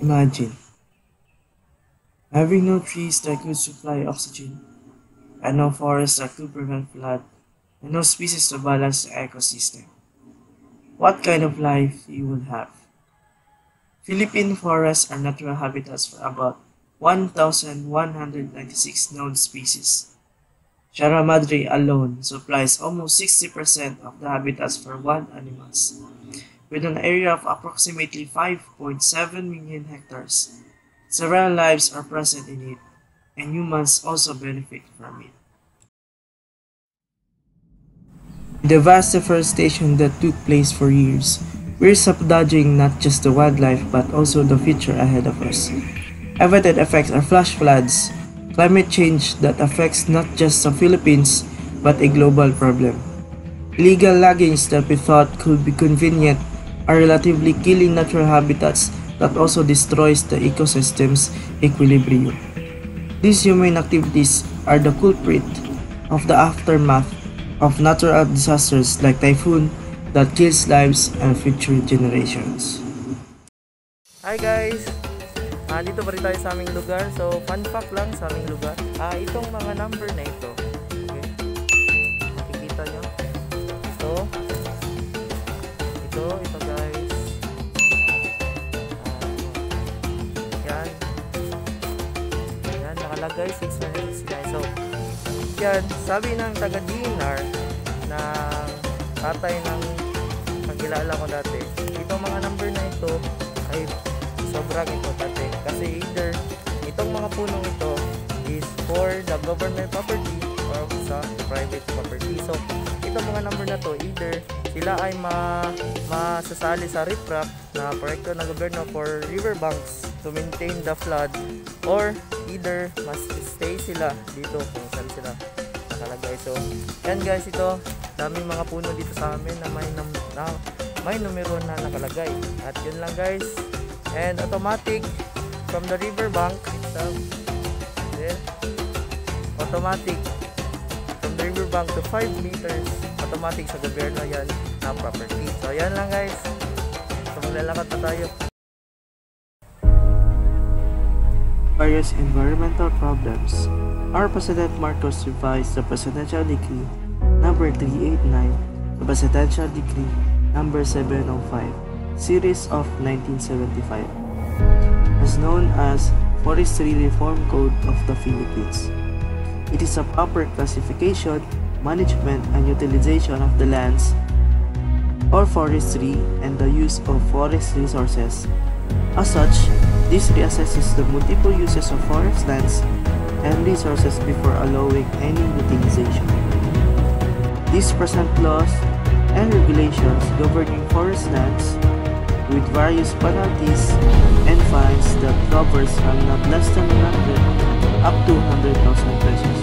Imagine having no trees that could supply oxygen, and no forests that could prevent flood, and no species to balance the ecosystem. What kind of life you would have? Philippine forests are natural habitats for about 1,196 known species. Sierra Madre alone supplies almost 60% of the habitats for wild animals, with an area of approximately 5.7 million hectares. Several lives are present in it, and humans also benefit from it. The vast deforestation that took place for years, we're sabotaging not just the wildlife but also the future ahead of us. Evident effects are flash floods, climate change that affects not just the Philippines but a global problem. Illegal loggings that we thought could be convenient are relatively killing natural habitats that also destroys the ecosystem's equilibrium. These human activities are the culprit of the aftermath of natural disasters like typhoon that kills lives and future generations. Hi guys! Dito pa rin tayo sa aming lugar. So, fun fact lang sa aming lugar. Itong mga number na ito. Okay. Makikita nyo. Ito guys. Yan. Yan, nakalagay 669. So, yan, sabi ng taga-DNR na tatay ng pagkilala ko dati, itong mga number na ito ay sobrang importante kasi either itong mga punong ito is for the government property or sa private property. So, itong mga number na to, either sila ay masasali sa RIPRAP na proyekto ng gobyerno for riverbanks to maintain the flood, or either mas stay sila dito kung saan sila nakalagay. So, yan guys, ito daming mga puno dito sa amin na may numero na nakalagay. At yun lang guys. And automatic from the riverbank itself. Then, automatic from the riverbank to 5 meters. Automatic sa gobyerno yan na property. So, yan lang guys. So, maglalakad na tayo. Various environmental problems. Our President Marcos revised the Presidential Decree number 389 to Presidential Decree number 705, series of 1975, as known as Forestry Reform Code of the Philippines. It is a proper classification, management, and utilization of the lands or forestry and the use of forest resources. As such, this reassesses the multiple uses of forest lands and resources before allowing any utilization. These present laws and regulations governing forest lands with various penalties and fines that covers from not less than 100 up to 100,000 pesos.